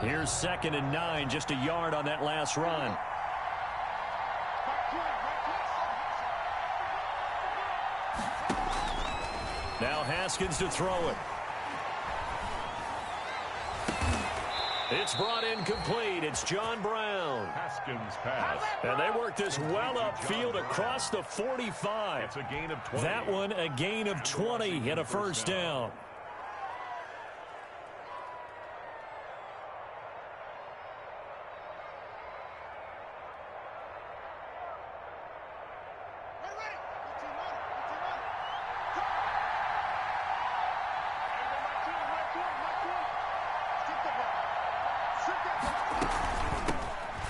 Here's 2nd and 9, just a yard on that last run. Now Haskins to throw it. It's brought in complete. It's John Brown. Haskins pass. And they work this well upfield across the 45. It's a gain of 20. That one a gain of 20 and a first down.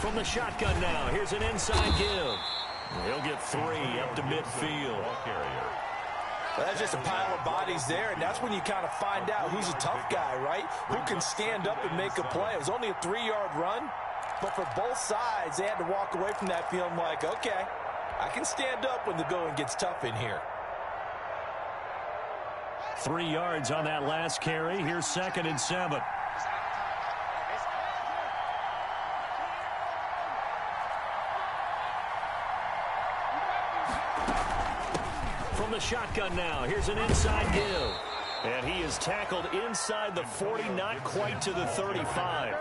From the shotgun now, here's an inside give. He'll get 3 up to midfield. Well, that's just a pile of bodies there, and that's when you kind of find out who's a tough guy, right? Who can stand up and make a play. It was only a 3-yard run, but for both sides, they had to walk away from that feeling like, okay, I can stand up when the going gets tough in here. 3 yards on that last carry. Here's 2nd and 7. From the shotgun now, here's an inside give. And he is tackled inside the 40, not quite to the 35.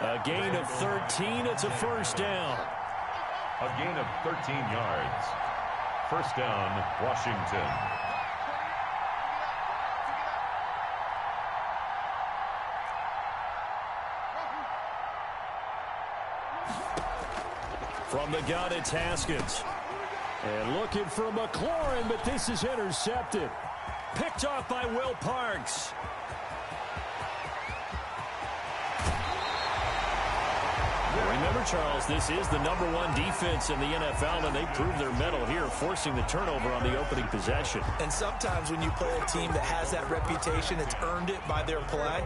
A gain of 13, it's a first down. A gain of 13 yards. First down, Washington. From the gun, it's Haskins. And looking for McLaurin, but this is intercepted. Picked off by Will Parks. Remember, Charles, this is the #1 defense in the NFL, and they proved their mettle here, forcing the turnover on the opening possession. And sometimes when you play a team that has that reputation, it's earned it by their play.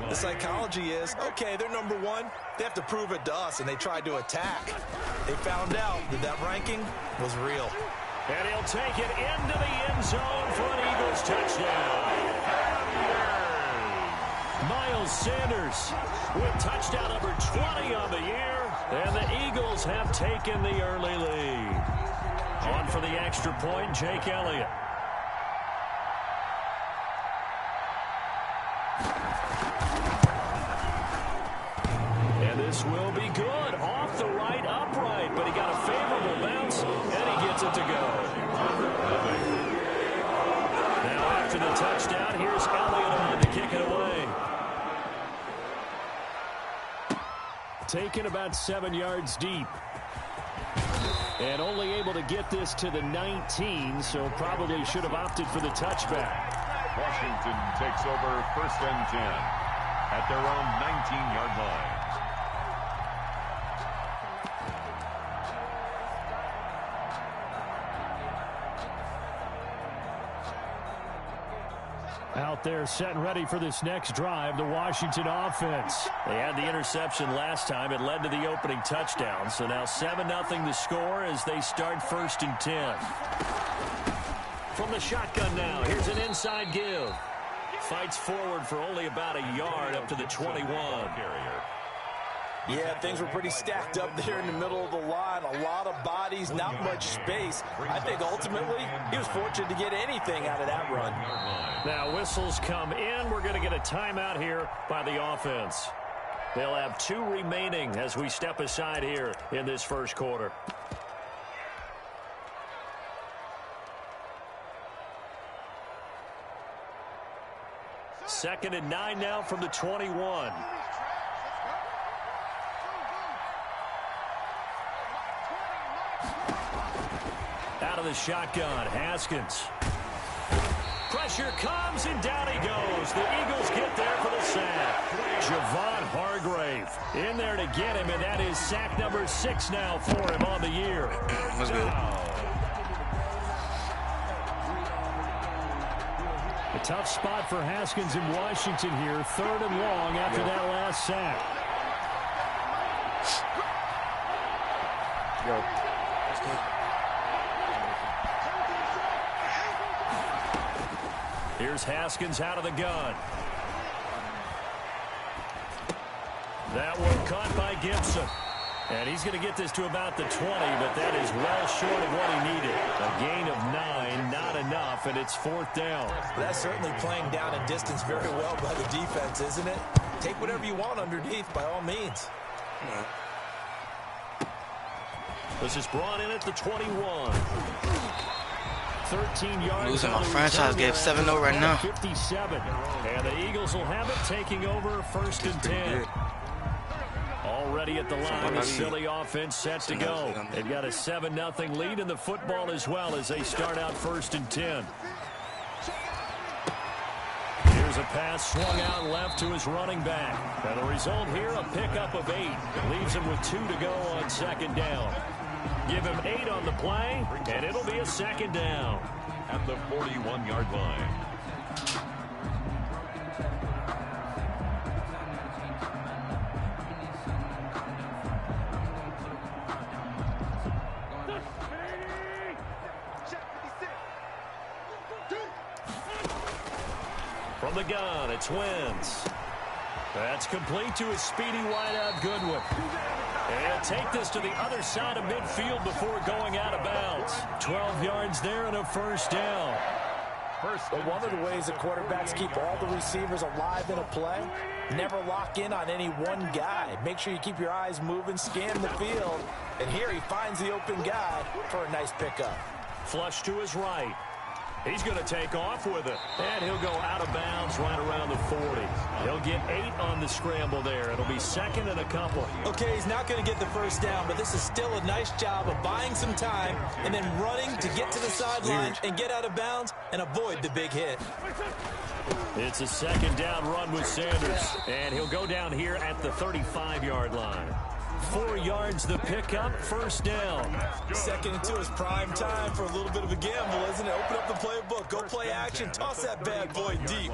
The psychology is, okay, they're #1. They have to prove it to us, and they tried to attack. They found out that that ranking was real. And he'll take it into the end zone for an Eagles touchdown. Miles Sanders with touchdown number 20 on the year, and the Eagles have taken the early lead. On for the extra point, Jake Elliott. And this will be good. Off the right upright, but he got a favorable bounce, and he gets it to go. Now after the touchdown, here's Elliott on to kick it away. Taken about 7 yards deep. And only able to get this to the 19, so probably should have opted for the touchback. Washington takes over 1st and 10 at their own 19-yard line. Out there set and ready for this next drive, the Washington offense. They had the interception last time. It led to the opening touchdown. So now 7-0 the score as they start 1st and 10. From the shotgun now, here's an inside give. Fights forward for only about a yard up to the 21. Yeah, things were pretty stacked up there in the middle of the line. A lot of bodies, not much space. I think ultimately he was fortunate to get anything out of that run. Now whistles come in. We're going to get a timeout here by the offense. They'll have 2 remaining as we step aside here in this first quarter. Second and 9 now from the 21. Out of the shotgun, Haskins. Pressure comes, and down he goes. The Eagles get there for the sack. Javon Hargrave in there to get him, and that is sack number 6 now for him on the year. That's good. A tough spot for Haskins in Washington here. 3rd and long after that last sack. Here's Haskins out of the gun. That one caught by Gibson. And he's going to get this to about the 20, but that is well short of what he needed. A gain of 9, not enough, and it's 4th down. That's certainly playing down in distance very well by the defense, isn't it? Take whatever you want underneath, by all means. This is brought in at the 21. 13 yards. Losing my franchise game 7-0 right now. 57. And the Eagles will have it, taking over 1st and 10. Already at the line, the Philly offense set to go. They've got a 7-0 lead in the football as well as they start out 1st and 10. Here's a pass swung out left to his running back. And the result here, a pickup of 8. Leaves him with 2 to go on 2nd down. Give him 8 on the play, and it'll be a 2nd down. At the 41-yard line. From the gun, it's Wentz. That's complete to his speedy wideout Goodwin. And take this to the other side of midfield before going out of bounds. 12 yards there and a 1st down. But one of the ways that quarterbacks keep all the receivers alive in a play, never lock in on any one guy. Make sure you keep your eyes moving, scan the field. And here he finds the open guy for a nice pickup. Flush to his right. He's going to take off with it. And he'll go out of bounds right around the 40. He'll get 8 on the scramble there. It'll be 2nd and a couple. Okay, he's not going to get the 1st down, but this is still a nice job of buying some time and then running to get to the sideline and get out of bounds and avoid the big hit. It's a 2nd down run with Sanders. And he'll go down here at the 35-yard line. 4 yards the pickup, 1st down. 2nd and 2 is prime time for a little bit of a gamble, isn't it? Open up the playbook, go play action, toss that bad boy deep.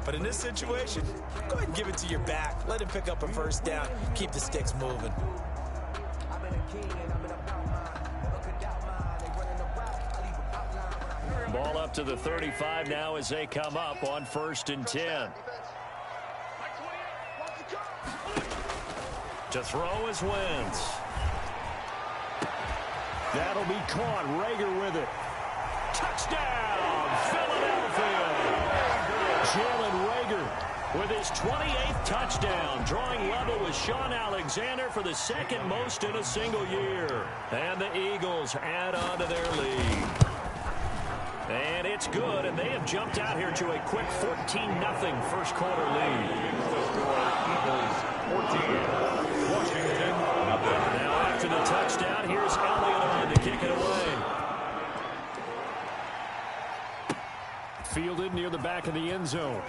But in this situation, go ahead and give it to your back. Let him pick up a 1st down, keep the sticks moving. Ball up to the 35 now as they come up on 1st and 10. To throw is Wentz. That'll be caught. Rager with it. Touchdown, Philadelphia. Jalen Rager with his 28th touchdown, drawing level with Sean Alexander for the 2nd most in a single year. And the Eagles add on to their lead. And it's good, and they have jumped out here to a quick 14-0 first quarter lead. Eagles 14. Washington, nothing. Now after the touchdown, here's Elliott on to kick it away. Fielded near the back of the end zone.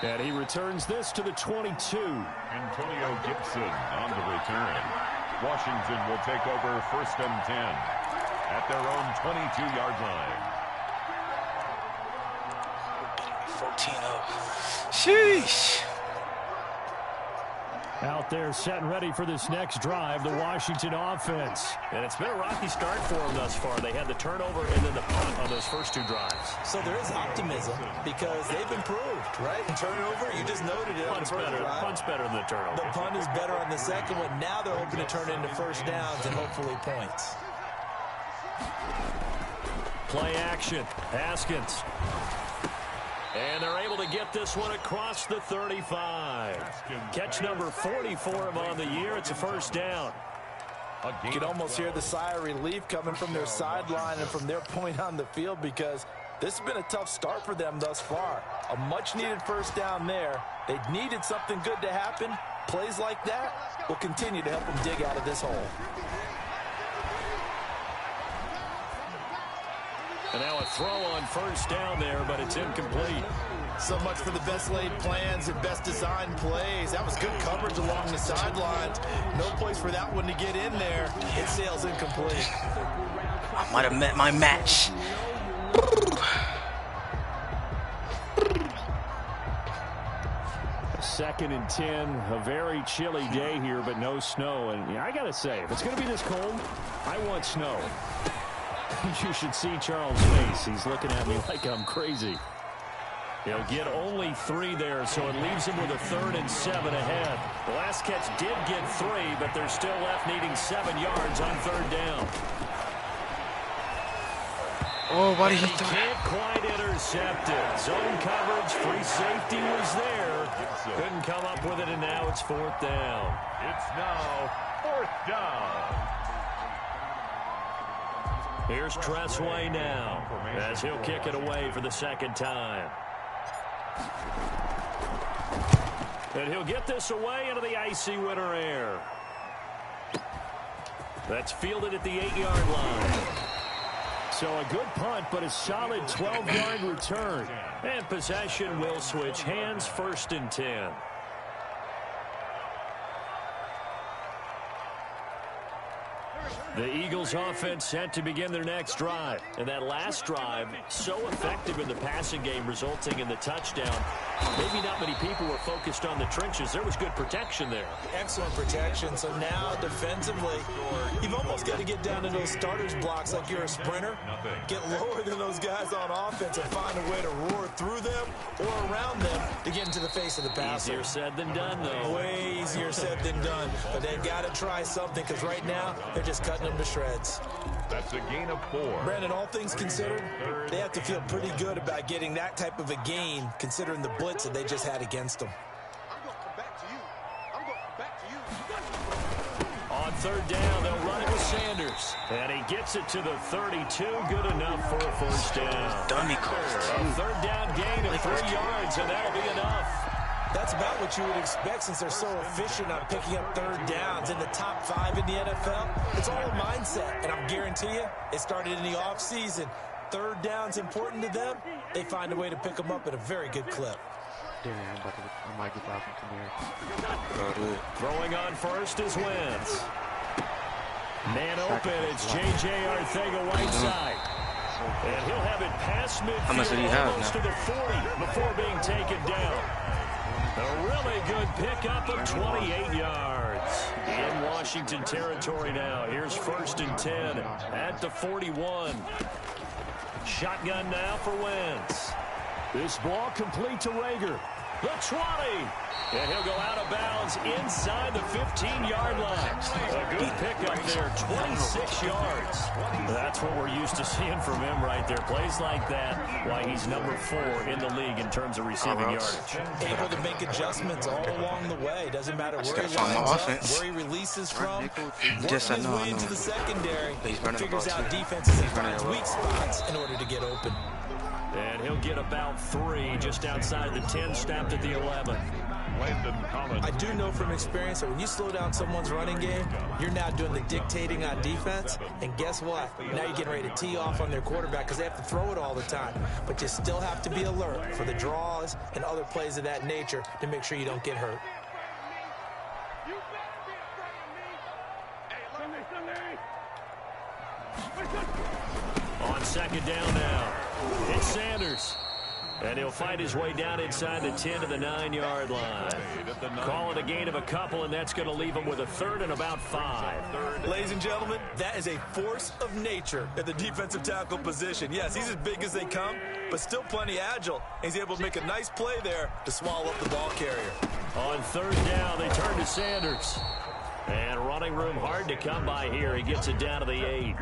And he returns this to the 22. Antonio Gibson on the return. Washington will take over 1st and 10 at their own 22-yard line. 14-0. Sheesh. Out there set and ready for this next drive, the Washington offense. And it's been a rocky start for them thus far. They had the turnover and then the punt on those first 2 drives. So there is optimism because they've improved, right? Turnover, you just noted it. Punt's better than the turnover. The punt is better on the second one. Now they're hoping to turn into 1st downs and hopefully points. Play action. Haskins. And they're able to get this one across the 35. Catch number 40 for him on the year. It's a 1st down. You can almost hear the sigh of relief coming from their sideline and from their point on the field because this has been a tough start for them thus far. A much-needed 1st down there. They needed something good to happen. Plays like that will continue to help them dig out of this hole. And now a throw on 1st down there, but it's incomplete. So much for the best laid plans and best designed plays. That was good coverage along the sidelines. No place for that one to get in there. It sails incomplete. I might have met my match. 2nd and 10, a very chilly day here, but no snow. And I got to say, if it's going to be this cold, I want snow. You should see Charles' face. He's looking at me like I'm crazy. He'll get only 3 there, so it leaves him with a 3rd and 7 ahead. The last catch did get 3, but they're still left needing 7 yards on 3rd down. Oh, why did he throw? Can't quite intercept it. Zone coverage, free safety was there. Couldn't come up with it, and now it's 4th down. It's now 4th down. Here's Tressway now, as he'll kick it away for the 2nd time. And he'll get this away into the icy winter air. That's fielded at the 8-yard line. So a good punt, but a solid 12-yard return. And possession will switch hands, 1st and 10. The Eagles offense set to begin their next drive. And that last drive, so effective in the passing game, resulting in the touchdown. Maybe not many people were focused on the trenches. There was good protection there. Excellent protection. So now defensively, you've almost got to get down to those starters blocks like you're a sprinter. Get lower than those guys on offense and find a way to roar through them or around them to get into the face of the passer. Easier said than done, though. Way easier said than done. But they've got to try something, because right now they're just cutting them to shreds. That's a gain of 4. Brandon, all things considered, they have to feel pretty good about getting that type of a gain, considering the blitz that they just had against them. On 3rd down, they'll run it with Sanders. And he gets it to the 32. Good enough for a 1st down. Dummy calls. A 3rd down gain of 3 yards, and that'll be enough. That's about what you would expect, since they're so efficient on picking up 3rd downs in the top 5 in the NFL. It's all a mindset, and I guarantee you, it started in the offseason. 3rd down's important to them. They find a way to pick them up at a very good clip. I might get back from here. Throwing on 1st is Wentz. Man open, it's J.J. Arcega-Whiteside. And he'll have it past midfield, almost to the 40 before being taken down. A really good pickup of 28 yards. In Washington territory now. Here's 1st and 10 at the 41. Shotgun now for Wentz. This ball complete to Rager. The 20. And he'll go out of bounds inside the 15-yard line. A good pickup there, 26 yards. That's what we're used to seeing from him right there. Plays like that, why he's number 4 in the league in terms of receiving yardage. Able to make adjustments all along the way. Doesn't matter where he lines up, where he releases from. Working his way into the secondary. Figures out defenses and finds weak spots in order to get open. And he'll get about 3 just outside the 10, snapped at the 11. I do know from experience that when you slow down someone's running game, you're now doing the dictating on defense. And guess what? Now you're getting ready to tee off on their quarterback, because they have to throw it all the time. But you still have to be alert for the draws and other plays of that nature to make sure you don't get hurt. On 2nd down now, it's Sanders. And he'll fight his way down inside the 10 to the 9-yard line. Call it a gain of a couple, and that's going to leave him with a 3rd and about 5. Ladies and gentlemen, that is a force of nature at the defensive tackle position. Yes, he's as big as they come, but still plenty agile. He's able to make a nice play there to swallow up the ball carrier. On 3rd down, they turn to Sanders. And running room hard to come by here. He gets it down to the 8.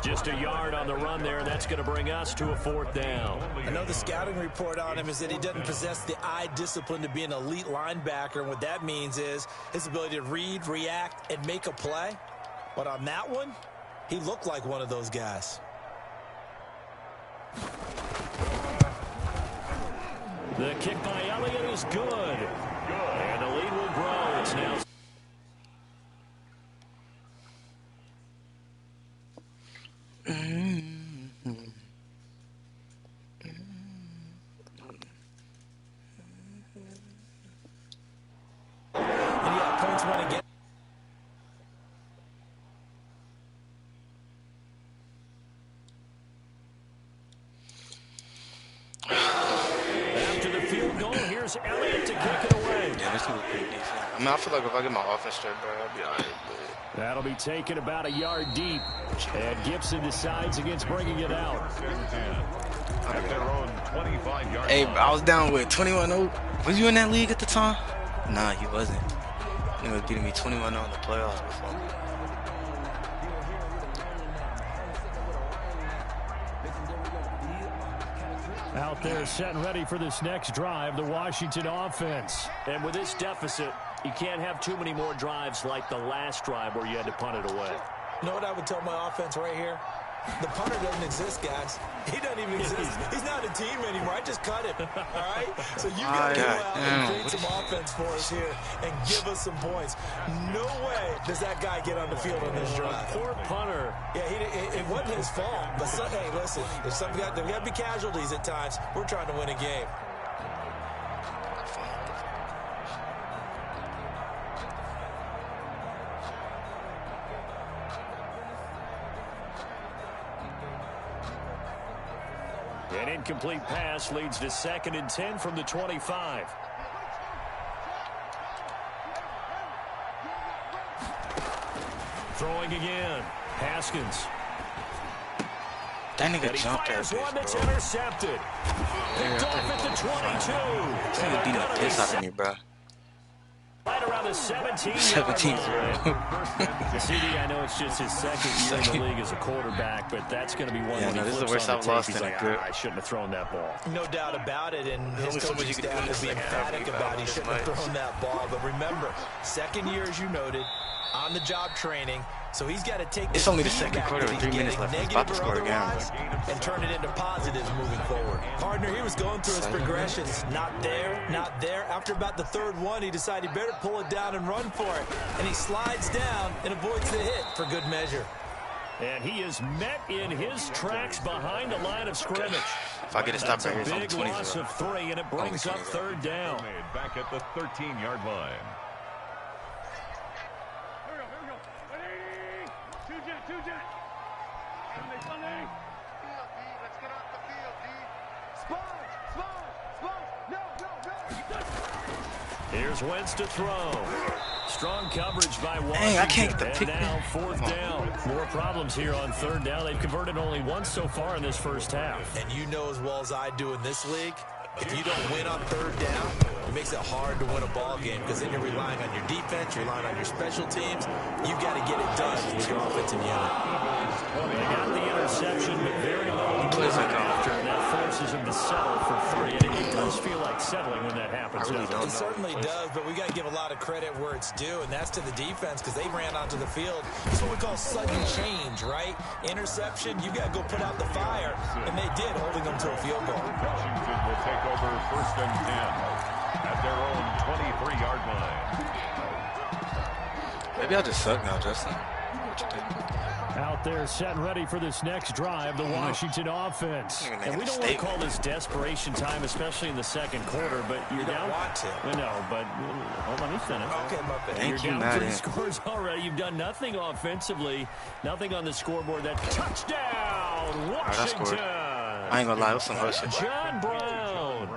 Just a yard on the run there, and that's going to bring us to a 4th down. I know the scouting report on him is that he doesn't possess the eye discipline to be an elite linebacker, and what that means is his ability to read, react, and make a play. But on that one, he looked like one of those guys. The kick by Elliott is good. And the lead will grow. It's now... After the field goal, here's Elliott to kick it away. Yeah, this is pretty decent. I mean, I feel like if I get my offense straight, bro, I'll be all right. That'll be taken about a yard deep. And Gibson decides against bringing it out. at their own 25-yard Hey, line. I was down with 21-0. Was you in that league at the time? Nah, he wasn't. He was beating me 21-0 in the playoffs before. Out there set and ready for this next drive, the Washington offense. And with this deficit, you can't have too many more drives like the last drive where you had to punt it away. You know what I would tell my offense right here? The punter doesn't exist, guys. He doesn't even exist. He's not a team anymore. I just cut him. All right? So you got to go out and create some offense for us here and give us some points. No way does that guy get on the field on this drive. Poor punter. Yeah, it wasn't his fault. But hey, listen, there's got to be casualties at times. We're trying to win a game. An incomplete pass leads to 2nd and 10 from the 25. Throwing again. Haskins. That nigga jumped that Fires one that's bitch, bro. intercepted. Picked off at the 22. This nigga beat the piss out of me, bro. Right around the 17-yard 17-0. line. CD, I know it's just his second year in the league as a quarterback, but that's going to be one. Yeah, when no, he this is the flips worst on I've tape, lost he's in a like, grip. I shouldn't have thrown that ball. No doubt about it, and his only so much coaching you can do staff in is the being second half. emphatic You about got he this shouldn't have much. thrown that ball. But remember, second year, as you noted, on-the-job training, so he's got to take It's the only the second feedback quarter that with he's 3 minutes getting, left. He's about to negative or score again. otherwise, and turn it into positives moving forward. Partner, he was going through his progressions. Not there, not there. After about the third one, he decided he better pull it down and run for it. And he slides down and avoids the hit for good measure. And he is met in his tracks behind the line of scrimmage. If I get a stop right here, it's only Big 20. loss of 3, and it brings up 3rd down. Made back at the 13-yard line. Here's Wentz to throw. Strong coverage by Washington. Dang, I can't get the pick. And now 4th down. More problems here on 3rd down. They've converted only once so far in this first half. And you know as well as I do in this league, if you don't win on 3rd down, it makes it hard to win a ball game because then you're relying on your defense, you're relying on your special teams. You've got to get it done with your offensive unit. They got the interception, but very low Plays like after, and that forces him to settle for 3. And it does feel like settling when that happens. I really doesn't It certainly does, but we got to give a lot of credit where it's due, and that's to the defense because they ran onto the field. It's what we call sudden change, right? Interception, you got to go put out the fire, and they did, holding them to a field goal. Washington will take over 1st and 10 at their own 23-yard line. Maybe I just suck now, Justin. What you think? Out there set and ready for this next drive, the Washington offense. And we don't want to call this desperation time, especially in the 2nd quarter, but you're down. Don't want to. No, but hold on, let me finish. Okay, my bad. Thank You're you, down 3 Madden. scores already. You've done nothing offensively, nothing on the scoreboard. That touchdown, Washington. I ain't gonna lie, it was some hustle. John Brown,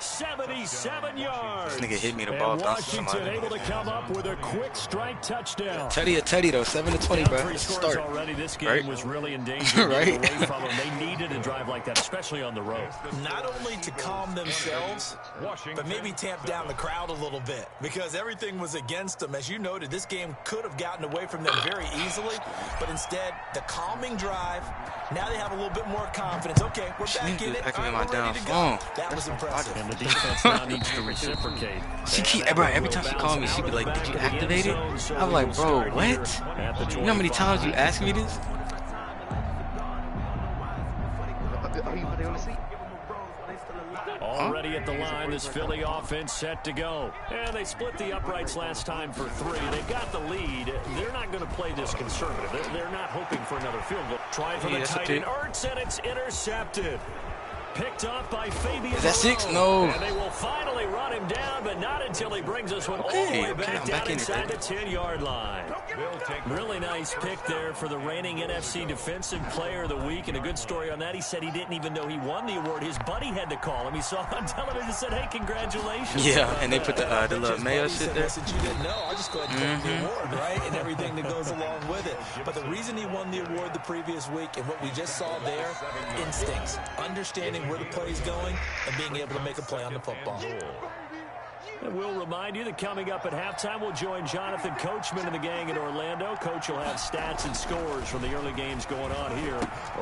77 yards. This nigga hit me the ball, And bounced to Washington somebody. able to come up with a quick strike touchdown. Teddy though, 7-20, Down bro. 3 It's a scores start. already. This game Right? was really in danger. Right? Away from them. They needed a drive like that, especially on the road. Not only to calm themselves, but maybe tamp down the crowd a little bit because everything was against them. As you noted, this game could have gotten away from them very easily, but instead, the calming drive, now they have a little bit more confidence. Okay, we're back in it. Back in All my right, we're ready to go. down That was impressive. And the defense now needs to reciprocate. She keep, bro, every time she called me, she'd be like, did you activate it? I'm like, bro, what? You know how many times you asked me this? Already at the line, this Philly offense set to go. And they split the uprights last time for 3. They've got the lead. They're not going to play this conservative. They're not hoping for another field goal. Trying for the tight end, Ertz, and it's intercepted. Picked up by Fabian. Is that 6? No. And they will finally run him down, but not until he brings us one all the way back down inside the 10-yard line. Really nice pick there for the reigning NFC Defensive Player of the Week, and a good story on that. He said he didn't even know he won the award. His buddy had to call him. He saw on television and said, hey, congratulations. Yeah, and they put the little mayo shit there. Since you didn't know, I'll just go ahead and take the award, right? And everything that goes along with it. But the reason he won the award the previous week and what we just saw there, instincts, understanding understanding where the play is going and being able to make a play on the football. And we'll remind you that coming up at halftime, we'll join Jonathan Coachman and the gang in Orlando. Coach will have stats and scores from the early games going on here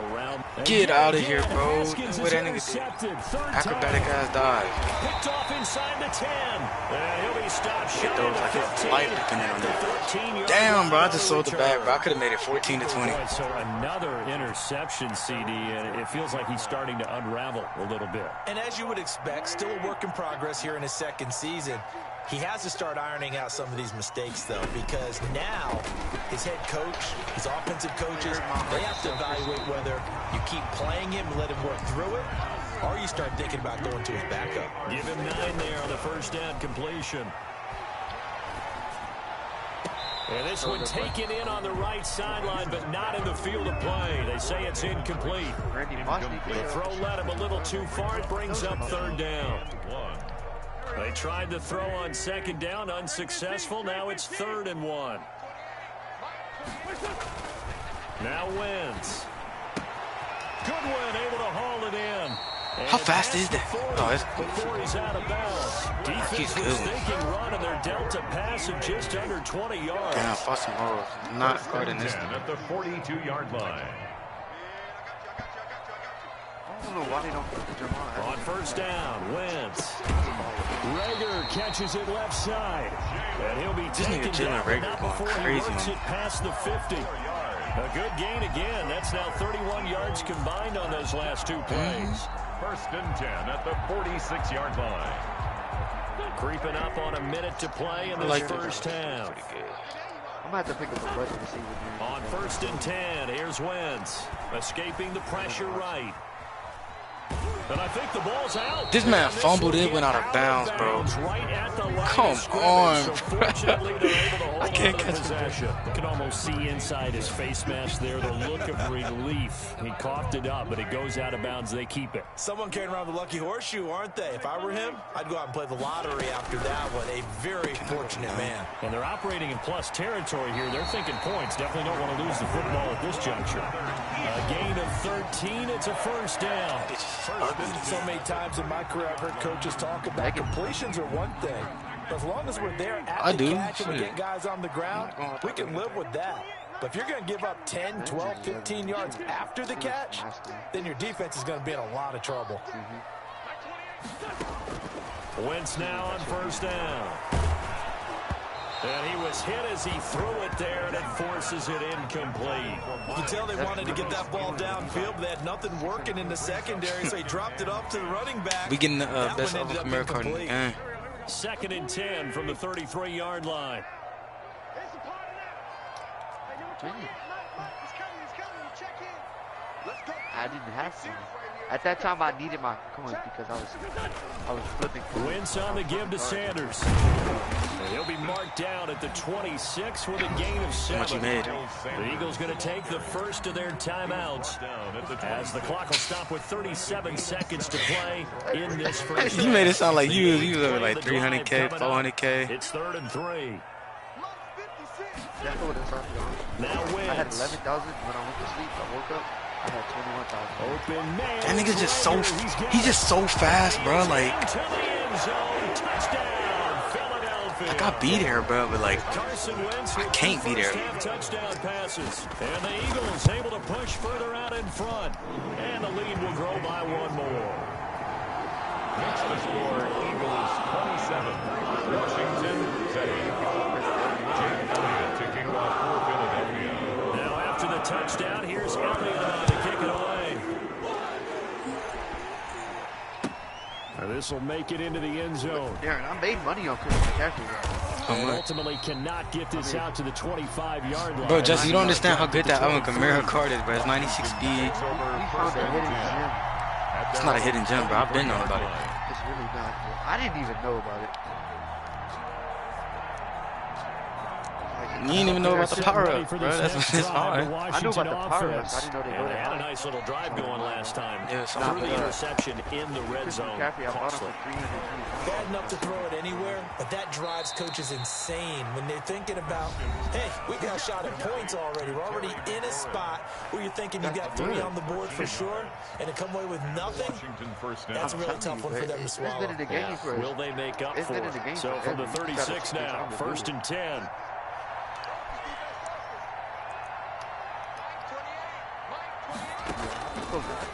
around. Get out of here, bro. Where that nigga did. Acrobatic ass dive. Picked off inside the 10. And he'll be stopped short. Those like his life depending on that. Damn, bro. I just sold the bag, bro. I could have made it 14 to 20. So another interception, CD, and it feels like he's starting to unravel a little bit. And as you would expect, still a work in progress here in his second season. He has to start ironing out some of these mistakes, though, because now his head coach, his offensive coaches, they have to evaluate whether you keep playing him and let him work through it, or you start thinking about going to his backup. Give him 9 there on the first down completion. And this one taken in on the right sideline, but not in the field of play. They say it's incomplete. The throw led him a little too far. It brings up third down. They tried to throw on second down, unsuccessful. Now it's 3rd and 1. Now Wentz. Goodwin able to haul it in. How fast is that? Oh, it's before he's out of bounds. Defense was thinking run, and their delta pass of just under 20 yards. Damn, Foster Morrow not guarding this. At the 42-yard line. I don't know why they don't put the Jamal. On first down, Wentz. Rager catches it left side. And he'll be taken down, but not before he works it past the 50. A good gain again. That's now 31 yards combined on those last 2 plays. 1st and 10 at the 46-yard line. Creeping up on a minute to play in this first half. I'm going to have to pick up a budget receiver here. On 1st and 10, here's Wentz. Escaping the pressure right. And I think the ball's out. This man fumbled it, went out of bounds, bro. Come on, bro. I can't catch possession. You can almost see inside his face mask there the look of relief. He coughed it up, but it goes out of bounds. They keep it. Someone carrying around the lucky horseshoe, aren't they? If I were him, I'd go out and play the lottery after that one. A very fortunate man. And they're operating in plus territory here. They're thinking points. Definitely don't want to lose the football at this juncture. A gain of 13. It's a first down. So many times in my career I've heard coaches talk about completions are one thing. But as long as we're there at the catch and we get guys on the ground, we can live with that. But if you're going to give up 10, 12, 15 yards after the catch, then your defense is going to be in a lot of trouble. Wentz now on first down. And he was hit as he threw it there, and it forces it incomplete. You can tell they wanted to get that ball downfield, but they had nothing working in the secondary, so he dropped it up to the running back. We getting the best of America card in the game. 2nd and 10 from the 33-yard line. I didn't have to. At that time, I needed my coins because I was flipping. Wentz on the give to Sanders. And he'll be marked down at the 26 with a gain of 7. What you made? The Eagles going to take the first of their timeouts as the clock will stop with 37 seconds to play in this first. You made it sound like you was over like 300K, 400K. It's 3rd and 3. Now Wentz. I had 11,000 when I went to sleep. I woke up. I had 21,000. Open man. That nigga's just so, he's just so fast, bro. Like I beat her, bro, but like I can't beat her. Touchdown passes, and the Eagles able to push further out in front, and the lead will grow by 1 more. Next to score, Eagles 27, Washington 10. Ticking off for Philadelphia. Now after the touchdown, here's Elliott on to kick it away. Now this will make it into the end zone. Darren, I made money on Christian McCaffrey. And ultimately cannot get this out to the 25-yard line. Bro, Jesse, you don't understand how good that Alvin Kamara card is, bro. It's 96 speed. It's not a hidden gem, bro. I've been knowing about it. It's really not. I didn't even know about it. Like, You didn't even know about the power-up, bro. That's fine. I knew about the power-ups. I didn't know they And go they that had a high. nice little drive going last time. Yeah, Through the interception in the red zone. Costly. Bad enough to throw it anywhere, but that drives coaches insane when they're thinking about, hey, we got a shot at points already. We're already in a spot where you're thinking you got 3 on the board for sure, and to come away with nothing, that's a really tough one for them to swallow. Will they make up for it? So from the 36 now, 1st and 10.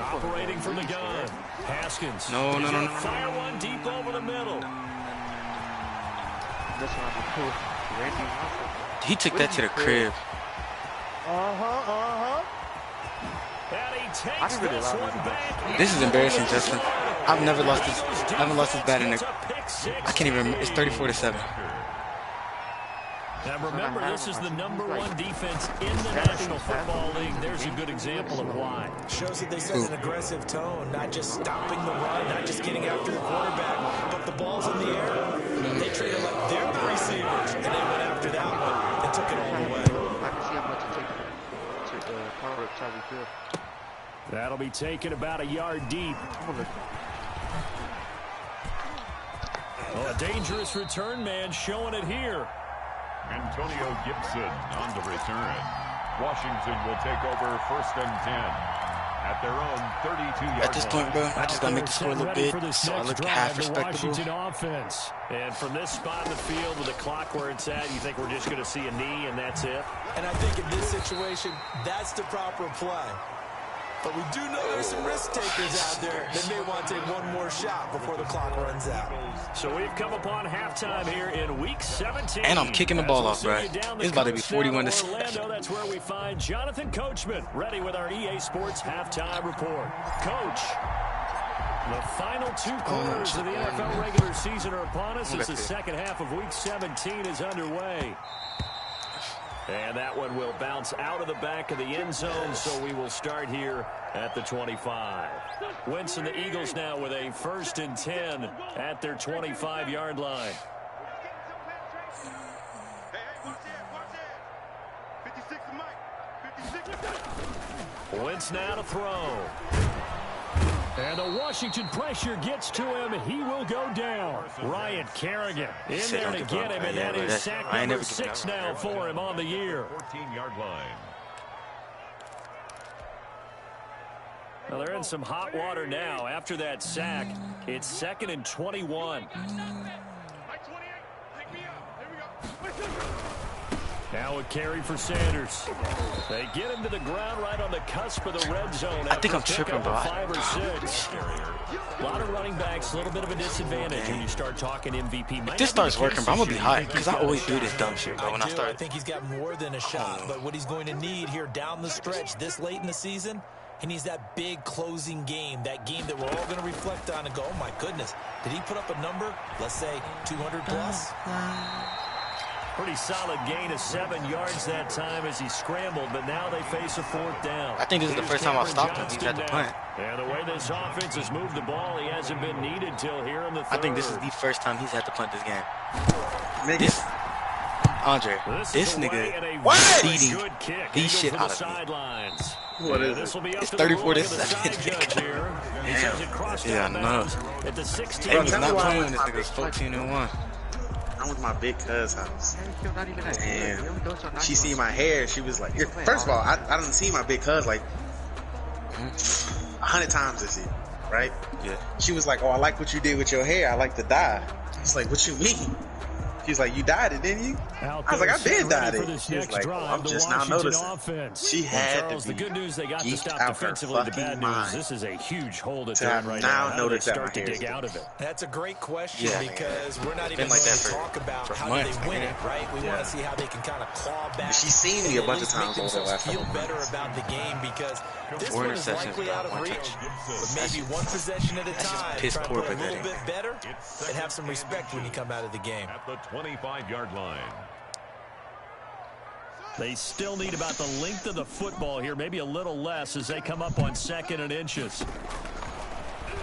Operating from the gun. Haskins. No. Fire one deep over the middle. He took that to the crib. And he takes this one back. This is embarrassing, Justin. I haven't lost this bat in I can't even remember. It's 34-7. Now remember, this is the #1 defense in the National Football League. There's a good example of why. Shows that they set an aggressive tone, not just stopping the run, not just getting after the quarterback, but the ball's in the air. They treated like they're the receivers, and they went after that one and took it all the way. I can see how much it takes to power up Charlie Field. That'll be taken about a yard deep. Oh, a dangerous return man showing it here. Antonio Gibson on the return. Washington will take over 1st and 10 at their own 32-yard line. At this point, bro, I just got to make the score look big so I look half respectable. Washington offense. And from this spot in the field with the clock where it's at, you think we're just going to see a knee and that's it? And I think in this situation, that's the proper play. But we do know there's some risk takers out there that may want to take one more shot before the clock runs out. So we've come upon halftime here in week 17. And I'm kicking the ball off, bro. It's about to be 41-7. Orlando, that's where we find Jonathan Coachman, ready with our EA Sports halftime report. Coach, the final 2 quarters of the NFL regular season are upon us as the second half of week 17 is underway. And that one will bounce out of the back of the end zone, so we will start here at the 25. Wentz and the Eagles now with a 1st and 10 at their 25-yard line. Wentz now to throw. And the Washington pressure gets to him. He will go down. Ryan Kerrigan in there to get him, and that is sack number 6 now for him on the year. 14-yard line. Well, they're in some hot water now. After that sack, it's 2nd and 21. Now a carry for Sanders. They get him to the ground right on the cusp of the red zone. I think I'm tripping, bro. 5 or 6. A lot of running backs, a little bit of a disadvantage when you start talking MVP. If this starts working, bro, I'm going to be hot because I always do this dumb shit, bro, when I start. I think he's got more than a shot, but what he's going to need here down the stretch this late in the season, he needs that big closing game, that game that we're all going to reflect on and go, oh, my goodness, did he put up a number, let's say 200 plus? Pretty solid gain of 7 yards that time as he scrambled, but now they face a 4th down. I think this is the first time I've stopped him. He's at the punt. And the way this offense has moved the ball, he hasn't been needed till here in the 3rd. I think this is the first time he's had to punt this game. Andre, this nigga beating these shit out of me. What is it? It's 34-7. Yeah, no. At the 16. Hey, he's not playing when this nigga's 14-1. I went to my big cousin's house, and she seen my hair. She was like, first of all, I didn't see my big cousin like 100 times this year, right? Yeah. She was like, oh, I like what you did with your hair. I like the dye. It's like, what you mean? She's like, you dyed it, didn't you? I was like, I been dyed it. She was like, oh, I'm just now noticing. She had to be the good news, they got to geeked stop out her defensively. The bad fucking news, mind this is a huge hole that to they're in have right now now. How do they noticed that start my to hair is dig out of it? That's a great question because we're not been even like going that to talk about for how months, they win it, right? We want to see how they can kind of claw back. She's seen me a and bunch of at times least over the make last themselves couple feel better months. about the game because this 4 one is interceptions likely out of without reach. one But maybe one possession at a time, piss try to poor play a little betting. bit better and have some respect when you come out of the game. At the 25-yard line. They still need about the length of the football here, maybe a little less as they come up on 2nd and inches.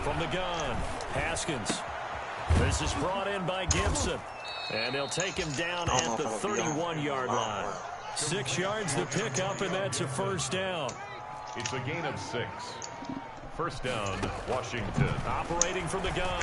From the gun, Haskins. This is brought in by Gibson. And they'll take him down at the 31-yard line. 6 yards to pick up, and that's a first down. It's a gain of 6. First down, Washington. Operating from the gun.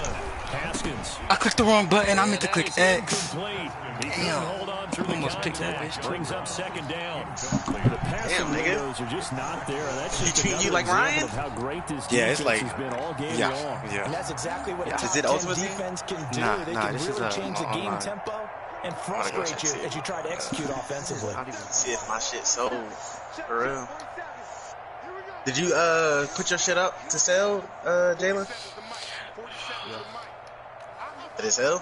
Haskins. I clicked the wrong button. I meant to click X. Damn. Hold on through the almost picked that bitch. Brings up second down. The passing windows are just not there. That's just you like Ryan? Of how great this it's like has been all game long. Yeah. And that's exactly what Is it Ultimate defense can do. They nah, can this really is change the game tempo and frustrate you as you try to execute offensively. I don't even see if my shit sold. For real. Did you put your shit up to sell, Jalen? Did it sell?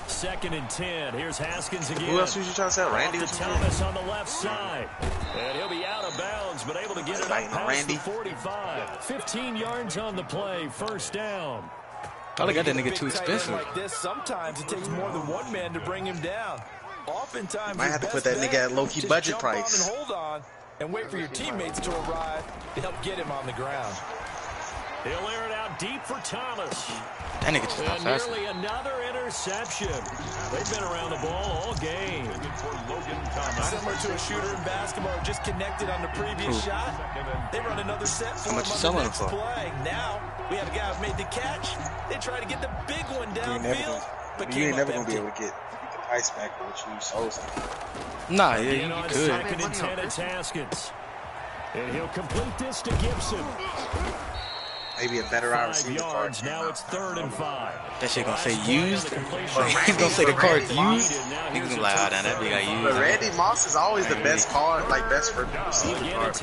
Second and 10. Here's Haskins again. Who else was you trying to sell? Randy or something? Thomas on the left side. And he'll be out of bounds, but able to get it up past the 45. 15 yards on the play. First down. Probably got that nigga too expensive. Like this, sometimes it takes more than one man to bring him down. Oftentimes, might have to put that nigga at low-key budget price. Hold on and wait for your teammates to arrive to help get him on the ground. He'll air it out deep for Thomas. That nigga just not fast. Nearly another interception. They've been around the ball all game. Similar to a shooter in basketball, just connected on the previous shot. They run another set for him on the next play. Now we have a guy who made the catch. They try to get the big one downfield, but you ain't never gonna be able to get the price back for what you sold. Nah, yeah, you could. Second and 10, it's Haskins. And he'll complete this to Gibson. Maybe a better wide receiver card. Now it's 3rd and 5. That shit gonna say used. He's gonna say the card's used. He's gonna be like, oh, that big got used. But Randy Moss is always the best card, like best for receiver card.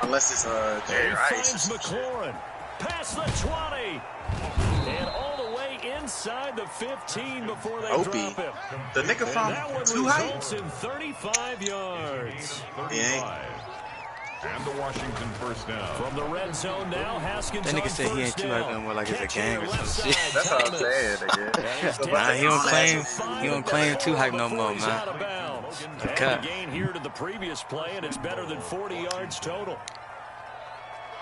Unless it's Jerry Rice. McLaurin past the 20. And all the way inside the 15 before they drop him. The nigga from Too Hype. In 35 yards. Yeah. And the Washington first down. From the red zone now, Haskins. That nigga said he ain't too hype no more, like it's a gang or some shit. That's what I'm saying, nigga. Nah, he don't claim too hype no more, man. Okay. Gain here to the previous play, and it's better than 40 yards total.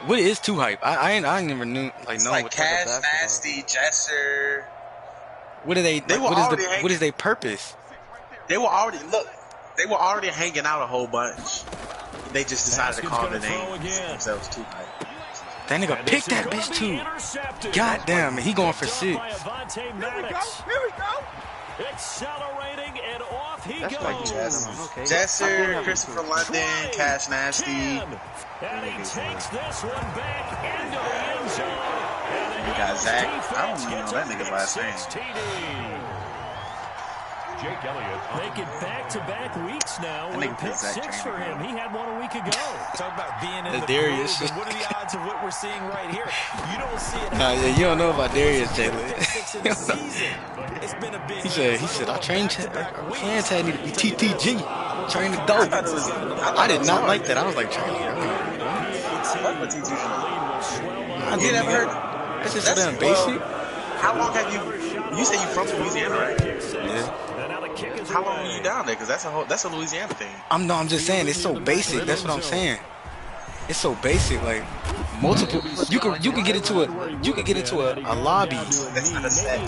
What is too hype? I never knew like Cash, Nasty, Jesser. What are they? What is their purpose? They were already hanging out a whole bunch. They just decided to call the name themselves Too Hype. That nigga picked that bitch too. God damn, he going for 6. Here we go. Accelerating and off he That's goes. Like Jesser, Christopher London, Cash Nasty. And he takes this one back into the end zone. You got Zach. I don't even know that nigga's last name. Jake Elliott. Make it back-to-back weeks now. With a pick 6 for him. He had one a week ago. Talk about being in the Darius. groove. What are the odds of what we're seeing right here? You don't see it. Nah, yeah, you don't know about Darius, Jalen. It's been a big he said, I trained Chad need to be TTG. Train the dope. I did not like that. I was like, training. I You never heard? That's just so damn basic. How long have you say you from Louisiana, right? Yeah. How long were you down there? Because that's a Louisiana thing. I'm just saying it's so basic. That's what I'm saying. It's so basic, like multiple. You can get into a lobby. That's not a set.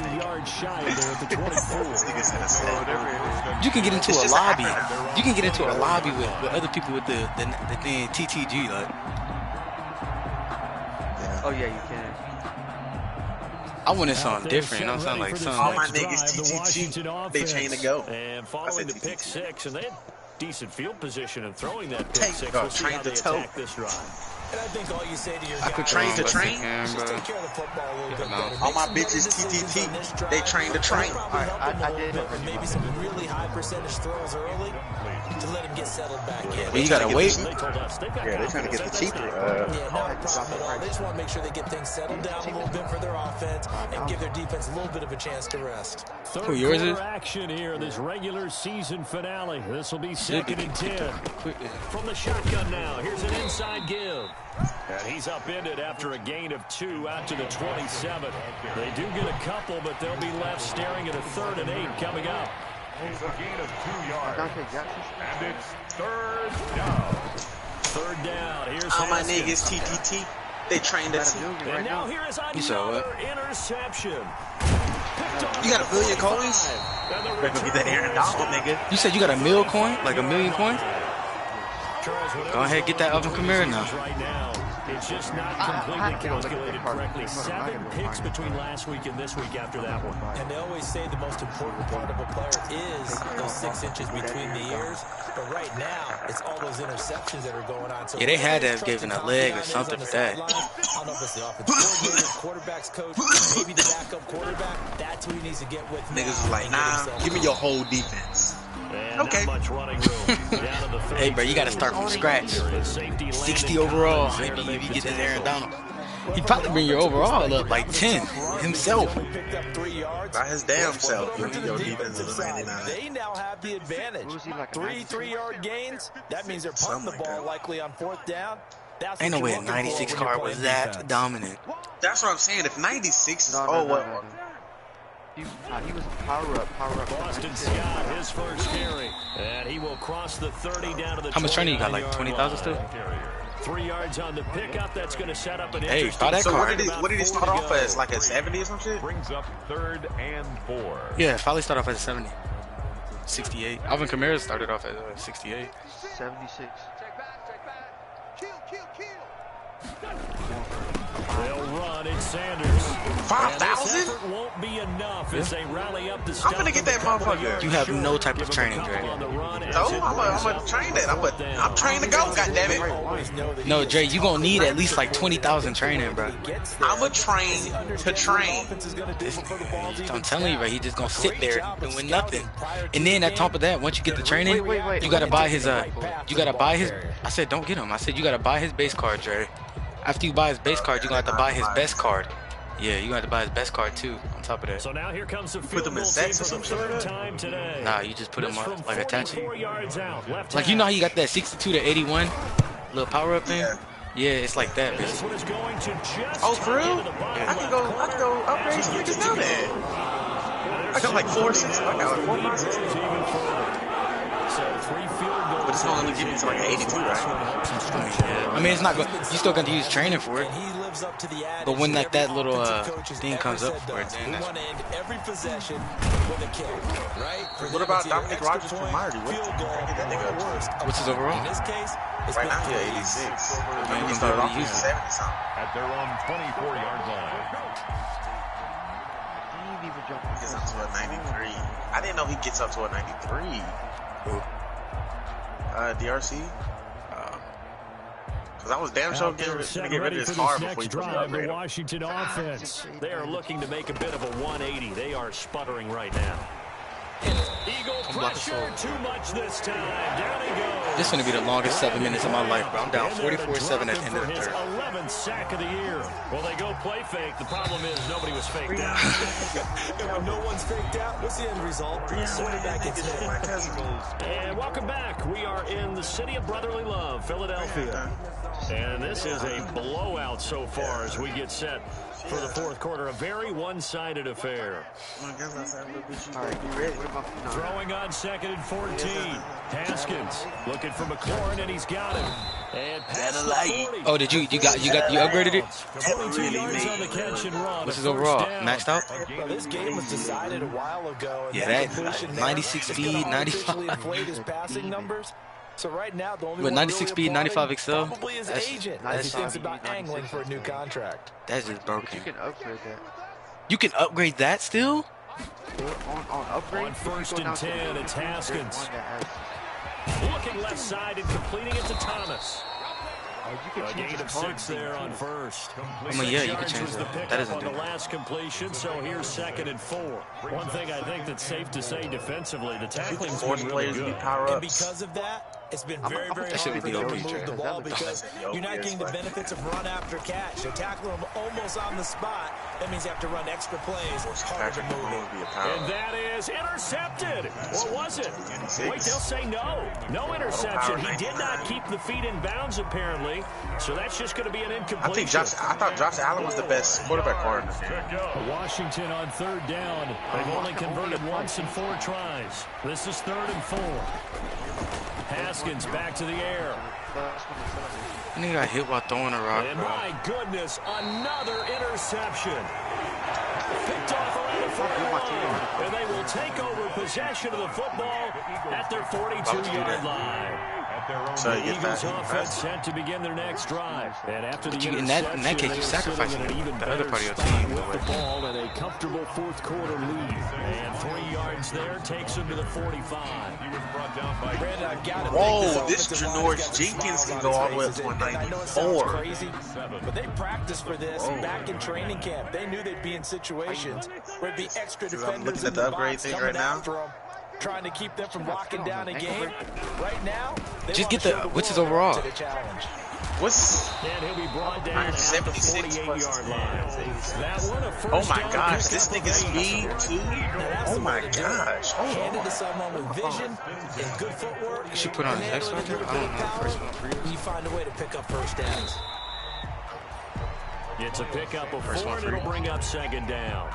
You can get into a lobby. You can get into a lobby with other people with the thing TTG, like. Oh yeah, you can. I wanted something different, you know what I'm saying? Like something. All my niggas TTG, they chain to go. And following the pick 6, and they had decent field position and throwing that pick 6. We'll see how they attack this drive. And I think all you say to your I could train to train. just take care of the football a little bit better. All my bitches TTT, they train to train. I did. Maybe some really high percentage throws early to let him get settled back in. Well, you gotta wait. Yeah, they're trying to get the cheaper. Yeah, not a problem at all. They just want to make sure they get things settled down a little bit for their offense and give their defense a little bit of a chance to rest. Third quarter action here, this regular season finale. This will be 2nd and 10. From the shotgun now, here's an inside give. And he's upended after a gain of 2 out to the 27. They do get a couple, but they'll be left staring at a 3rd and 8 coming up. It's a gain of 2 yards. And it's 3rd down. 3rd down. Here's all my Haskins. niggas TTT. They trained us. And now here is another interception. You got $1 billion coins? Better go get that Aaron Donald, nigga. You said you got a mil coin? Like 1 million coins? Go ahead, get that Alvin Kamara now. It's just not completely calculated correctly. 7 picks between last week and this week after that one. And they always say the most important part of a player is those 6 inches between the ears. But right now, it's all those interceptions that are going on. So yeah, they had to have given a leg or something for that. I don't know if it's the offensive coordinator, quarterback's coach, maybe the backup quarterback. That's who he needs to get with. Niggas like, nah, give me your whole defense. And okay. Much running room. Hey, bro, you got to start from scratch. 60 overall. Maybe if you get this Aaron Donald. He'd probably bring your overall up like 10 himself. By his damn self. Your defense is 99. They now have the advantage. 3 3-yard gains. That means they're punting the ball likely on 4th down. Ain't no way a 96 card was that dominant. That's what I'm saying. If 96 is he was power up. Boston Scott, his first carry. And he will cross the 30 down to the. How much training you got? Like 20,000 still? 3 yards on the pickup. That's going to set up an hey, buy that card. What did he start off as? Like a 70 or some shit? Brings up 3rd and 4. Yeah, Foley started off as a 70. 68. Alvin Kamara started off at 68. 76. They'll run. It's Sanders. 5,000? Won't be enough as they rally up the. I'm gonna get that motherfucker. You have no type of training, Dre. No, I'm gonna train that. I'm trained to go. Goddammit. No, Dre, you gonna need at least like 20,000 training, bro. I'm a train to train. I'm telling you, bro, he just gonna sit there doing nothing. And then on top of that, once you get the training, you gotta buy his. I said don't get him. I said you gotta buy his base card, Dre. After you buy his base card, you're going to have to buy his best card. Yeah, you're going to have to buy his best card, too, on top of that. So now here comes the put them in sets or some shit? Nah, you just put them on, like, attach it. Like, you know how you got that 62 to 81 little power-up thing? Yeah, it's like that, basically. Oh, for real? I can go upgrade some niggas now then. I got like 4 6. I got like 4 boxes. But it's only give me to like 82, right? I mean, it's not good. You still got to use training for it. But when like that little thing comes up for it, then that's... What about Dominic Rogers from Marty? What's his overall? Right now, yeah, 86. Man, he started off with 70 something. At their own 24-yard line. He gets up to a 93. I didn't know he gets up to a 93. DRC? Because I was damn sure going to get rid of this car before you drive the Washington offense. They are looking to make a bit of a 180. They are sputtering right now. Eagle pressure, too much this time. Down he goes. This is going to be the longest 7 minutes of my life, bro. I'm down 44-7 at the end of the third. 11th sack of the year. Well, they go play fake. The problem is nobody was faked out. And when no one's faked out, what's the end result? Quarterback gets hit. And welcome back. We are in the city of brotherly love, Philadelphia. And this is a blowout so far as we get set for the fourth quarter. A very one-sided affair. Throwing on 2nd and 14. Haskins looking for McLaurin, and he's got him. And oh, did you upgraded it? 22 yards on the catch and run. What's his overall? Maxed out? Well, this game was decided a while ago. Yeah, that 96 speed, 95. His passing numbers. So right now, the only with 96 speed, 95 excel. Probably his agent as he thinks about angling for a new contract. That's just broken. You can upgrade that. You can upgrade that still? On upgrade. On 1st and 10, it's Haskins. Looking left side and completing it to Thomas. A gain of 6 there on 1st. I mean, yeah, you can change that. That isn't the last completion, so here's 2nd and 4. One thing I think that's safe to say defensively, the tackling's been really good. And because of that, it's been very, very hard for them to move the ball because you're not getting the benefits of run after catch. They tackle them almost on the spot. That means you have to run extra plays. It's hard to move it. And that is intercepted. Or was it? Wait, they'll say no. No interception. He did not keep the feet in bounds, apparently. So that's just going to be an incompletion. I thought Josh Allen was the best quarterback partner. Washington on 3rd down. They've only converted once in 4 tries. This is 3rd and 4. Haskins back to the air. Nigga got hit while throwing a rock, and bro. my goodness, another interception. Picked off around the 41, and they will take over possession of the football at their 42-yard line. So the Eagles offense set to begin their next drive. And after the in that case, you sacrificing the other part of your team with the ball and a comfortable fourth quarter lead. And 3 yards there takes them to the 45. He was brought down by whoa, this Janoris Jenkins can go all the way up to 194. Crazy, but they practiced for this back in training camp. They knew they'd be in situations where it'd be extra defenders in the box coming after them, trying to keep them from locking down a game. Right now, just get the what's his overall? What's and he'll be brought down at the 48-yard line. Oh my gosh, this nigga's speed too. Oh my gosh. Handed to someone with vision and good footwork. You should put on his X right there. I don't know. First one for you. You find a way to pick up first downs. It's a pickup of 4, and it'll bring up second down.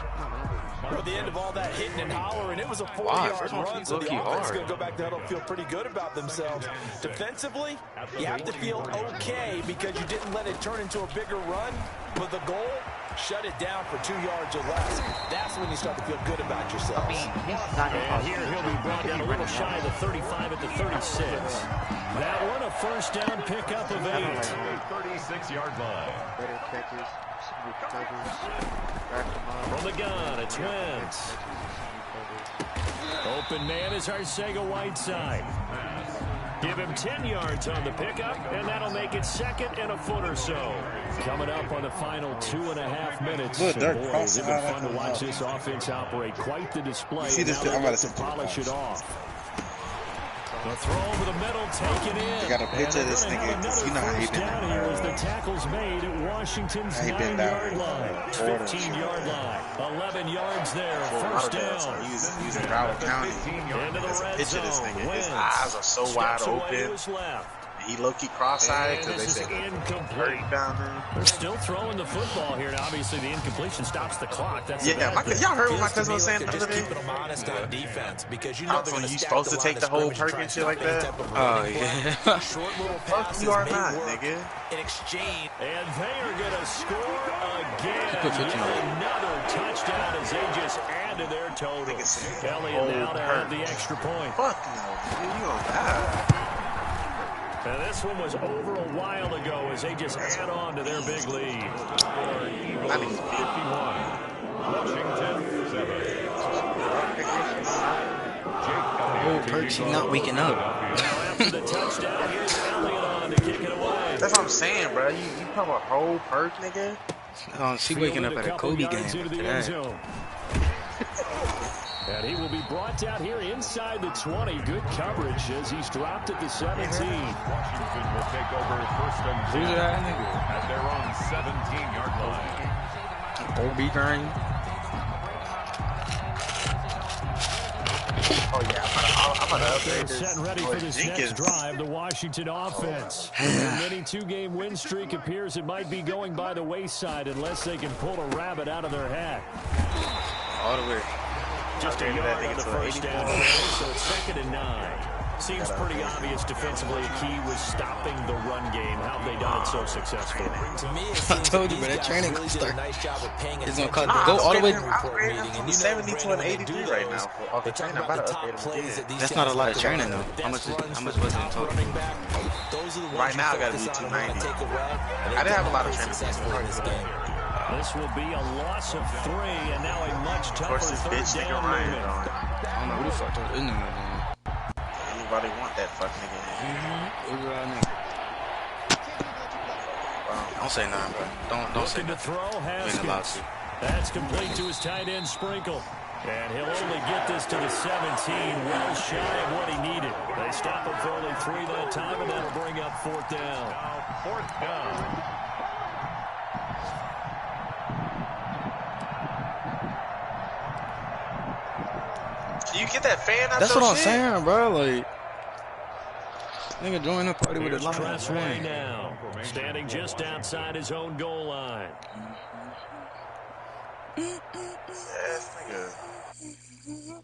At the end of all that hitting and hollering, it was a 40-yard run, so the offense is going to go back there and feel pretty good about themselves. Defensively, you have to feel okay because you didn't let it turn into a bigger run, but the goal, shut it down for 2 yards or less. That's when you start to feel good about yourself. And here he'll be brought down a little shy of the 35 at the 36. That one a first down pickup of 8. 36-yard line. Better catches, From the gun, it's Wentz. Open man is Arcega-Whiteside. Give him 10 yards on the pickup, and that'll make it second and a foot or so. Coming up on the final 2.5 minutes. Good, they're boy, it's been fun to watch this offense operate. Quite the display. See this? Now I'm about to to polish it off. The throw over the middle, taken in. I got a picture of this nigga because you know how he been down here as the tackle's made at Washington's 9-yard line, 15-yard line, 11 yards there, first down. He's in Broward County. There's a picture of this nigga. His eyes are so wide open. He low-key cross-eyed because they said incomplete down there. They're still throwing the football here. Now, obviously, the incompletion stops the clock. That's y'all heard what my cousin was saying the other day? Keeping them honest on defense because you know they're going to supposed to take the whole perk and shit like that? Oh, yeah. Short little Fuck you are not, nigga. In exchange. And they are going to score again. Another touchdown as they just added their total. Elliott now to have the extra point. Fuck no, nigga. You gonna die. And this one was over a while ago as they just add on to their big lead. I need 51. Washington 7. Oh, Perks, he's not waking up. After the touchdown, here's Elliott on to kick it away. That's what I'm saying, bro. You talking about whole perk, nigga? She waking up at a Kobe game after that. And he will be brought down here inside the 20. Good coverage as he's dropped at the 17. Washington will take over first and 10 at their own 17-yard line. Kobe game. Oh, yeah. I'm going to upgrade this. Set and ready for this next drive, the Washington offense. Their mini 2-game win streak appears it might be going by the wayside unless they can pull a rabbit out of their hat. All the way. Just a yard on the first down, so it's 2nd and 9. Seems pretty obvious defensively. The key was stopping the run game. How have they done it so successfully? To me, I told you, but that training really did a nice job of paying it's gonna attention. go all the way. I'm upgrading from 70 to an 83 right now. For all the training. I'm about to upgrade him. That's not a lot of training, though. How much was it in total? Right now, I got to be 290. I didn't have a lot of training in this game. This will be a loss of 3, and now a much tougher third down movement. I don't know who the fuck told this nigga, man. Anybody want that fuck nigga? Don't say nothing, bro. Don't say nothing. Haskins. That's complete to his tight end Sprinkle. And he'll only get this to the 17, well shy of what he needed. They stop him for only 3 that time, and that'll bring up 4th down. 4th down. You get that fan out. That's what I'm saying, bro. Like, nigga join the party with a lot of right now, standing just outside his own goal line. Yes, nigga.